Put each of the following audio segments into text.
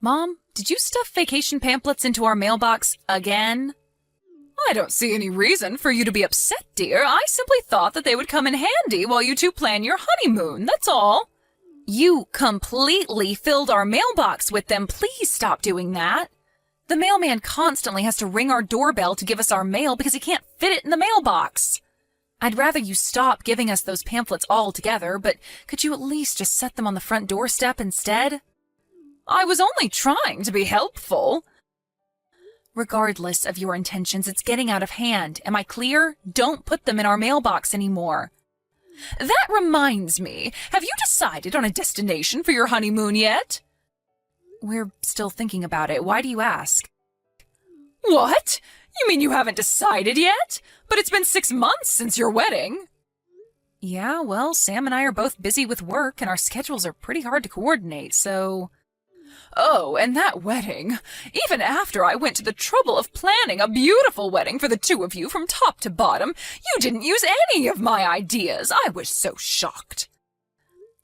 Mom, did you stuff vacation pamphlets into our mailbox again? I don't see any reason for you to be upset, dear. I simply thought that they would come in handy while you two plan your honeymoon, that's all. You completely filled our mailbox with them. Please stop doing that. The mailman constantly has to ring our doorbell to give us our mail because he can't fit it in the mailbox. I'd rather you stop giving us those pamphlets altogether, but could you at least just set them on the front doorstep instead? I was only trying to be helpful. Regardless of your intentions, it's getting out of hand. Am I clear? Don't put them in our mailbox anymore. That reminds me, have you decided on a destination for your honeymoon yet? We're still thinking about it. Why do you ask? What? You mean you haven't decided yet? But it's been 6 months since your wedding. Yeah, well, Sam and I are both busy with work, and our schedules are pretty hard to coordinate, so... Oh, and that wedding. Even after I went to the trouble of planning a beautiful wedding for the two of you from top to bottom, you didn't use any of my ideas. I was so shocked.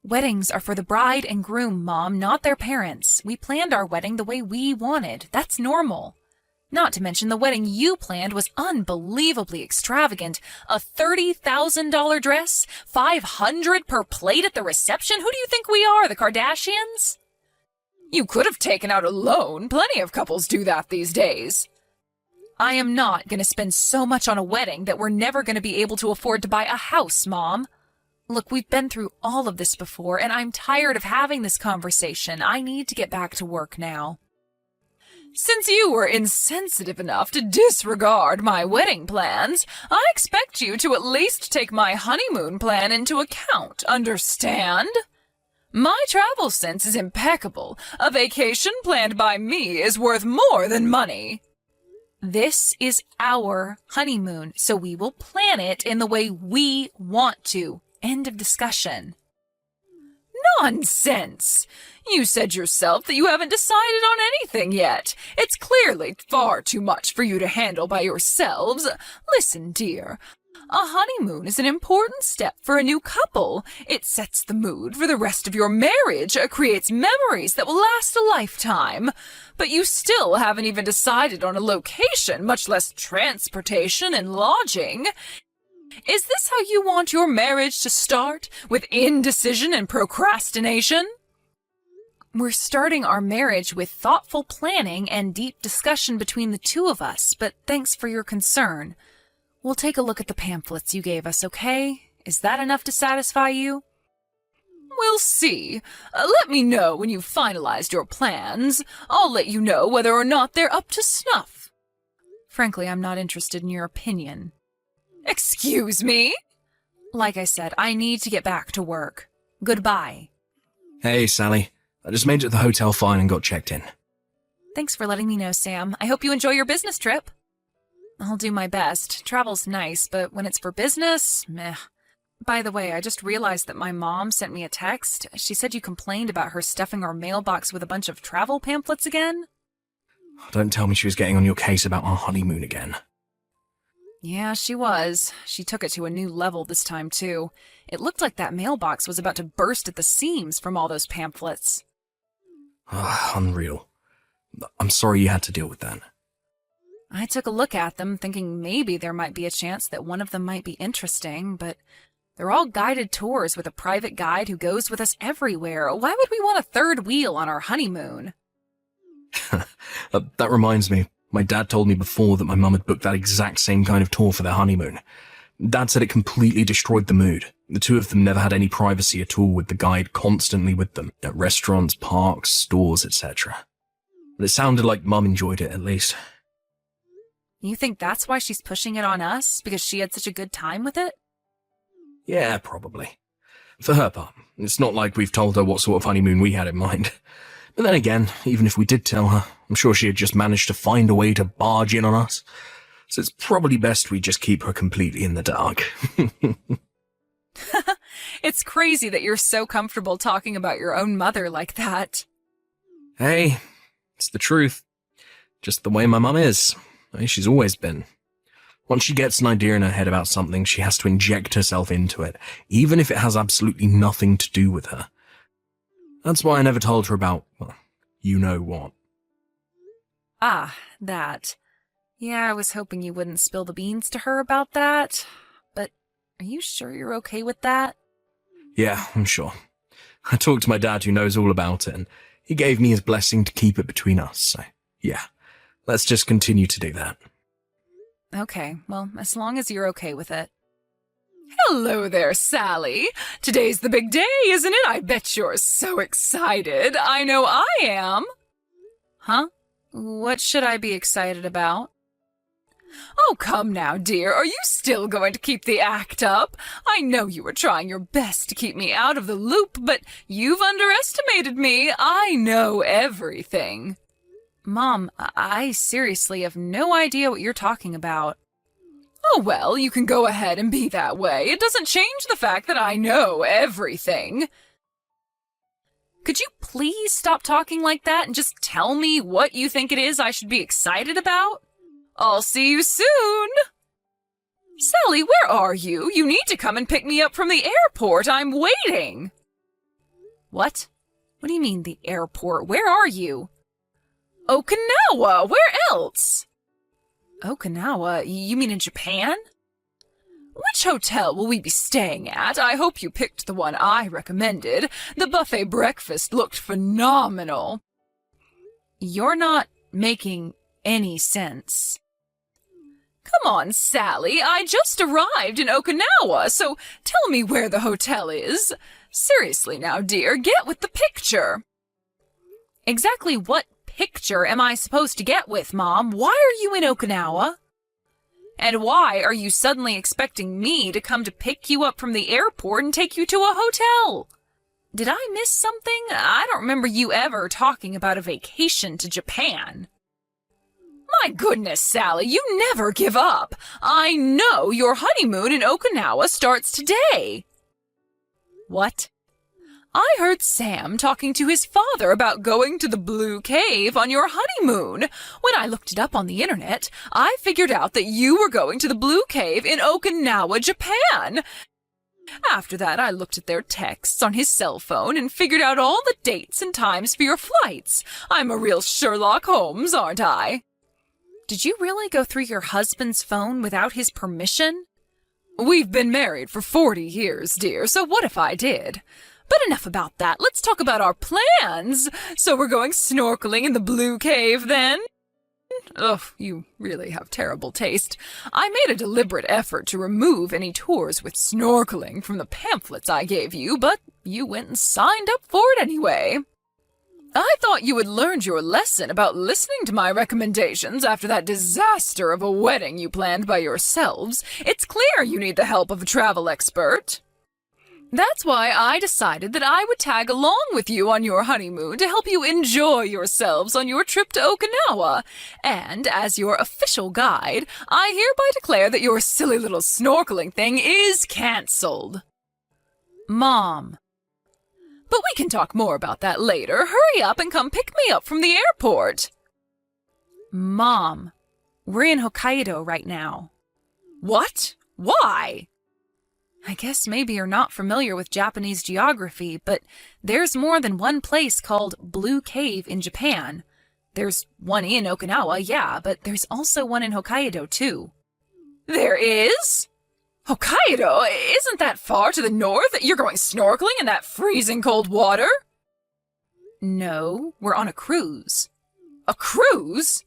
Weddings are for the bride and groom, Mom, not their parents. We planned our wedding the way we wanted. That's normal. Not to mention the wedding you planned was unbelievably extravagant. A $30,000 dress? $500 per plate at the reception? Who do you think we are, the Kardashians? You could have taken out a loan. Plenty of couples do that these days. I am not going to spend so much on a wedding that we're never going to be able to afford to buy a house, Mom. Look, we've been through all of this before, and I'm tired of having this conversation. I need to get back to work now. Since you were insensitive enough to disregard my wedding plans, I expect you to at least take my honeymoon plan into account, understand? My travel sense is impeccable. A vacation planned by me is worth more than money. This is our honeymoon, so we will plan it in the way we want to. End of discussion. Nonsense! You said yourself that you haven't decided on anything yet. It's clearly far too much for you to handle by yourselves. Listen, dear. A honeymoon is an important step for a new couple. It sets the mood for the rest of your marriage, creates memories that will last a lifetime. But you still haven't even decided on a location, much less transportation and lodging. Is this how you want your marriage to start, with indecision and procrastination? We're starting our marriage with thoughtful planning and deep discussion between the two of us, but thanks for your concern. We'll take a look at the pamphlets you gave us, okay? Is that enough to satisfy you? We'll see. Let me know when you've finalized your plans. I'll let you know whether or not they're up to snuff. Frankly, I'm not interested in your opinion. Excuse me? Like I said, I need to get back to work. Goodbye. Hey, Sally. I just made it to the hotel fine and got checked in. Thanks for letting me know, Sam. I hope you enjoy your business trip. I'll do my best. Travel's nice, but when it's for business, meh. By the way, I just realized that my mom sent me a text. She said you complained about her stuffing our mailbox with a bunch of travel pamphlets again. Don't tell me she was getting on your case about our honeymoon again. Yeah, she was. She took it to a new level this time, too. It looked like that mailbox was about to burst at the seams from all those pamphlets. Unreal. I'm sorry you had to deal with that. I took a look at them, thinking maybe there might be a chance that one of them might be interesting, but they're all guided tours with a private guide who goes with us everywhere. Why would we want a third wheel on our honeymoon? That reminds me. My dad told me before that my mum had booked that exact same kind of tour for their honeymoon. Dad said it completely destroyed the mood. The two of them never had any privacy at all, with the guide constantly with them, at restaurants, parks, stores, etc. But it sounded like Mum enjoyed it, at least. You think that's why she's pushing it on us? Because she had such a good time with it? Yeah, probably. For her part, it's not like we've told her what sort of honeymoon we had in mind. But then again, even if we did tell her, I'm sure she had just managed to find a way to barge in on us. So it's probably best we just keep her completely in the dark. It's crazy that you're so comfortable talking about your own mother like that. Hey, it's the truth. Just the way my mum is. She's always been. Once she gets an idea in her head about something, she has to inject herself into it, even if it has absolutely nothing to do with her. That's why I never told her about, well, you know what. Ah, that. Yeah, I was hoping you wouldn't spill the beans to her about that. But are you sure you're okay with that? Yeah, I'm sure. I talked to my dad who knows all about it, and he gave me his blessing to keep it between us, so yeah. Let's just continue to do that. Okay, well, as long as you're okay with it. Hello there, Sally. Today's the big day, isn't it? I bet you're so excited. I know I am. Huh? What should I be excited about? Oh, come now, dear. Are you still going to keep the act up? I know you were trying your best to keep me out of the loop, but you've underestimated me. I know everything. Mom, I seriously have no idea what you're talking about. Oh, well, you can go ahead and be that way. It doesn't change the fact that I know everything. Could you please stop talking like that and just tell me what you think it is I should be excited about? I'll see you soon. Sally, where are you? You need to come and pick me up from the airport. I'm waiting. What? What do you mean, the airport? Where are you? Okinawa. Where else? Okinawa? You mean in Japan? Which hotel will we be staying at? I hope you picked the one I recommended. The buffet breakfast looked phenomenal. You're not making any sense. Come on, Sally. I just arrived in Okinawa, so tell me where the hotel is. Seriously now, dear, get with the picture. Exactly what picture am I supposed to get with, Mom? Why are you in Okinawa? And why are you suddenly expecting me to come to pick you up from the airport and take you to a hotel? Did I miss something? I don't remember you ever talking about a vacation to Japan. My goodness, Sally, you never give up. I know your honeymoon in Okinawa starts today. What? I heard Sam talking to his father about going to the Blue Cave on your honeymoon. When I looked it up on the internet, I figured out that you were going to the Blue Cave in Okinawa, Japan. After that, I looked at their texts on his cell phone and figured out all the dates and times for your flights. I'm a real Sherlock Holmes, aren't I? Did you really go through your husband's phone without his permission? We've been married for 40 years, dear, so what if I did? But enough about that. Let's talk about our plans. So we're going snorkeling in the Blue Cave, then? Ugh, you really have terrible taste. I made a deliberate effort to remove any tours with snorkeling from the pamphlets I gave you, but you went and signed up for it anyway. I thought you had learned your lesson about listening to my recommendations after that disaster of a wedding you planned by yourselves. It's clear you need the help of a travel expert. That's why I decided that I would tag along with you on your honeymoon to help you enjoy yourselves on your trip to Okinawa. And as your official guide, I hereby declare that your silly little snorkeling thing is cancelled. Mom. But we can talk more about that later. Hurry up and come pick me up from the airport. Mom, we're in Hokkaido right now. What? Why? I guess maybe you're not familiar with Japanese geography, but there's more than one place called Blue Cave in Japan. There's one in Okinawa, yeah, but there's also one in Hokkaido, too. There is? Hokkaido? Isn't that far to the north? You're going snorkeling in that freezing cold water? No, we're on a cruise. A cruise?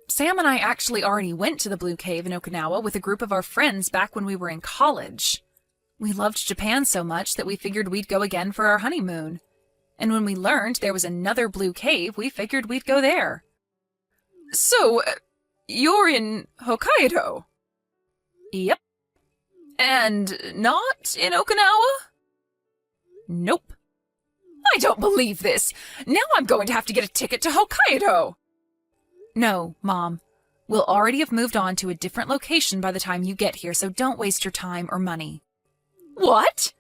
Sam and I actually already went to the Blue Cave in Okinawa with a group of our friends back when we were in college. We loved Japan so much that we figured we'd go again for our honeymoon. And when we learned there was another Blue Cave, we figured we'd go there. So, you're in Hokkaido? Yep. And not in Okinawa? Nope. I don't believe this. Now I'm going to have to get a ticket to Hokkaido. No, Mom. We'll already have moved on to a different location by the time you get here, so don't waste your time or money. What?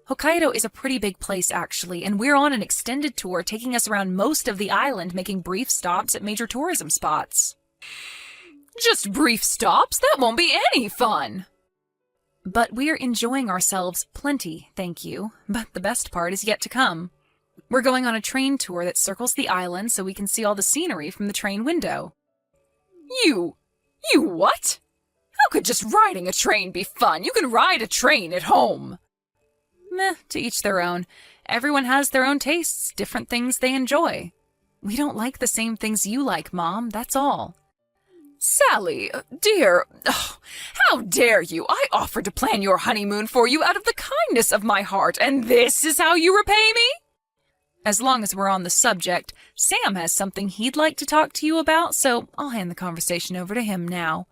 Hokkaido is a pretty big place, actually, and we're on an extended tour taking us around most of the island, making brief stops at major tourism spots. Just brief stops? That won't be any fun. But we're enjoying ourselves plenty, thank you. But the best part is yet to come. We're going on a train tour that circles the island so we can see all the scenery from the train window. You what? How could just riding a train be fun? You can ride a train at home. Meh, to each their own. Everyone has their own tastes, different things they enjoy. We don't like the same things you like, Mom, that's all. Sally, dear, how dare you? I offered to plan your honeymoon for you out of the kindness of my heart, and this is how you repay me? As long as we're on the subject, Sam has something he'd like to talk to you about, so I'll hand the conversation over to him now.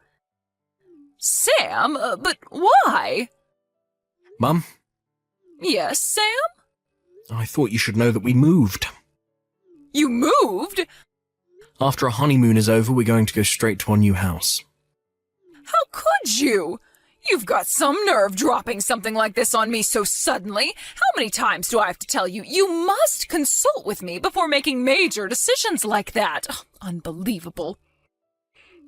Sam? But why? Mum? Yes, Sam? I thought you should know that we moved. You moved? After our honeymoon is over, we're going to go straight to our new house. How could you? You've got some nerve dropping something like this on me so suddenly. How many times do I have to tell you? You must consult with me before making major decisions like that. Unbelievable.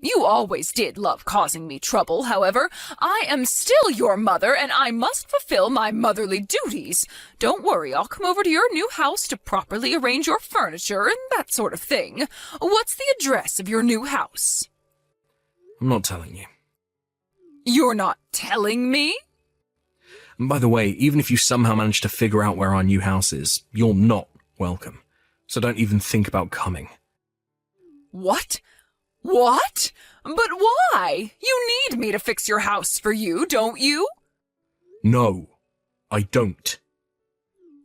You always did love causing me trouble, however. I am still your mother, and I must fulfill my motherly duties. Don't worry, I'll come over to your new house to properly arrange your furniture and that sort of thing. What's the address of your new house? I'm not telling you. You're not telling me? And by the way, even if you somehow manage to figure out where our new house is, you're not welcome. So don't even think about coming. What? What? But why? You need me to fix your house for you, don't you? No, I don't.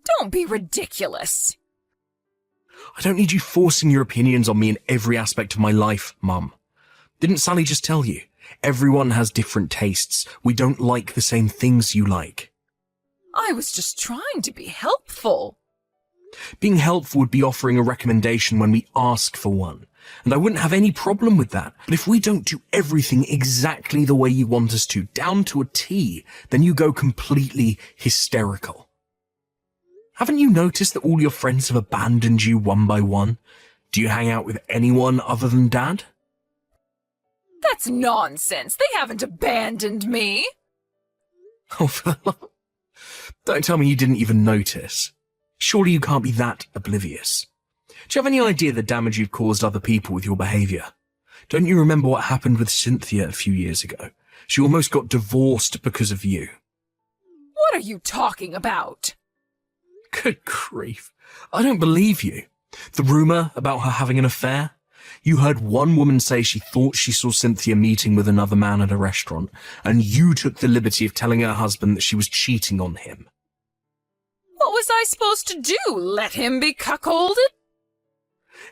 Don't be ridiculous. I don't need you forcing your opinions on me in every aspect of my life, Mum. Didn't Sally just tell you? Everyone has different tastes. We don't like the same things you like. I was just trying to be helpful. Being helpful would be offering a recommendation when we ask for one. And I wouldn't have any problem with that. But if we don't do everything exactly the way you want us to, down to a T, then you go completely hysterical. Haven't you noticed that all your friends have abandoned you one by one? Do you hang out with anyone other than Dad? That's nonsense. They haven't abandoned me. Oh, don't tell me you didn't even notice. Surely you can't be that oblivious. Do you have any idea the damage you've caused other people with your behaviour? Don't you remember what happened with Cynthia a few years ago? She almost got divorced because of you. What are you talking about? Good grief. I don't believe you. The rumour about her having an affair? You heard one woman say she thought she saw Cynthia meeting with another man at a restaurant, and you took the liberty of telling her husband that she was cheating on him. What was I supposed to do? Let him be cuckolded?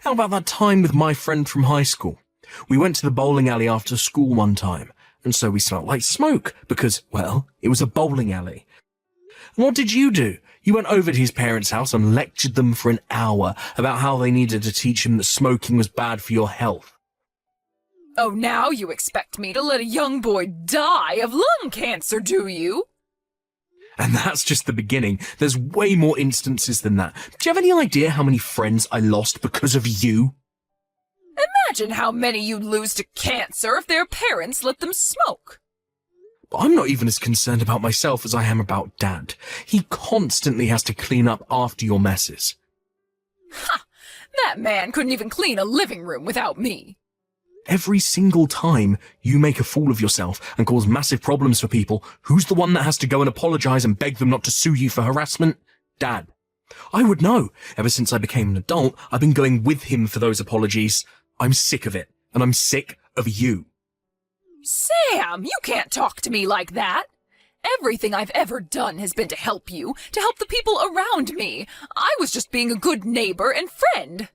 How about that time with my friend from high school? We went to the bowling alley after school one time, and so we smelled like smoke, because, well, it was a bowling alley. And what did you do? You went over to his parents' house and lectured them for an hour about how they needed to teach him that smoking was bad for your health. Oh, now you expect me to let a young boy die of lung cancer, do you? And that's just the beginning. There's way more instances than that. Do you have any idea how many friends I lost because of you? Imagine how many you'd lose to cancer if their parents let them smoke. But I'm not even as concerned about myself as I am about Dad. He constantly has to clean up after your messes. Ha! That man couldn't even clean a living room without me. Every single time you make a fool of yourself and cause massive problems for people, who's the one that has to go and apologise and beg them not to sue you for harassment? Dad. I would know. Ever since I became an adult, I've been going with him for those apologies. I'm sick of it, and I'm sick of you. Sam, you can't talk to me like that. Everything I've ever done has been to help you, to help the people around me. I was just being a good neighbour and friend.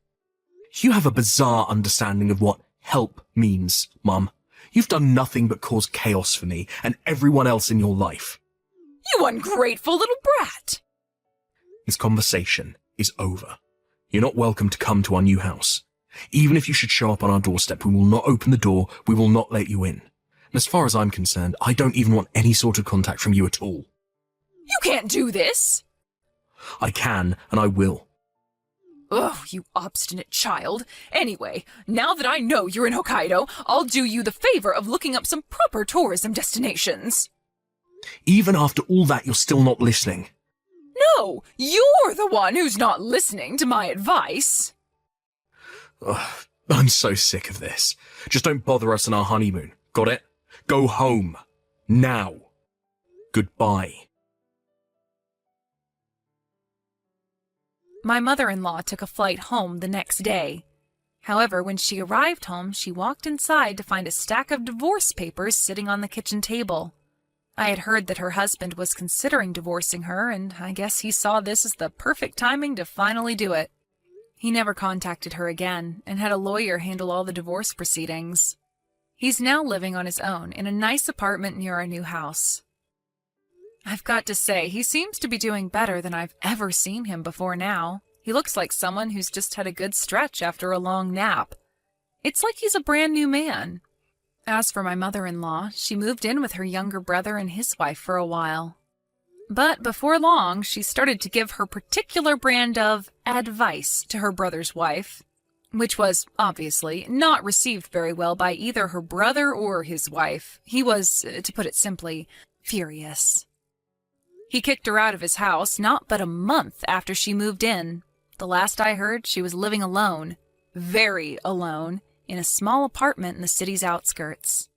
You have a bizarre understanding of what help means, Mum. You've done nothing but cause chaos for me and everyone else in your life. You ungrateful little brat. This conversation is over. You're not welcome to come to our new house. Even if you should show up on our doorstep, we will not open the door, we will not let you in. And as far as I'm concerned, I don't even want any sort of contact from you at all. You can't do this. I can, and I will. Oh, you obstinate child. Anyway, now that I know you're in Hokkaido, I'll do you the favor of looking up some proper tourism destinations. Even after all that, you're still not listening. No, you're the one who's not listening to my advice. Ugh, I'm so sick of this. Just don't bother us on our honeymoon. Got it? Go home. Now. Goodbye. My mother-in-law took a flight home the next day. However, when she arrived home, she walked inside to find a stack of divorce papers sitting on the kitchen table. I had heard that her husband was considering divorcing her, and I guess he saw this as the perfect timing to finally do it. He never contacted her again, and had a lawyer handle all the divorce proceedings. He's now living on his own in a nice apartment near our new house. I've got to say, he seems to be doing better than I've ever seen him before now. He looks like someone who's just had a good stretch after a long nap. It's like he's a brand new man. As for my mother-in-law, she moved in with her younger brother and his wife for a while. But before long, she started to give her particular brand of advice to her brother's wife, which was, obviously, not received very well by either her brother or his wife. He was, to put it simply, furious. He kicked her out of his house not but a month after she moved in. The last I heard, she was living alone, very alone, in a small apartment in the city's outskirts.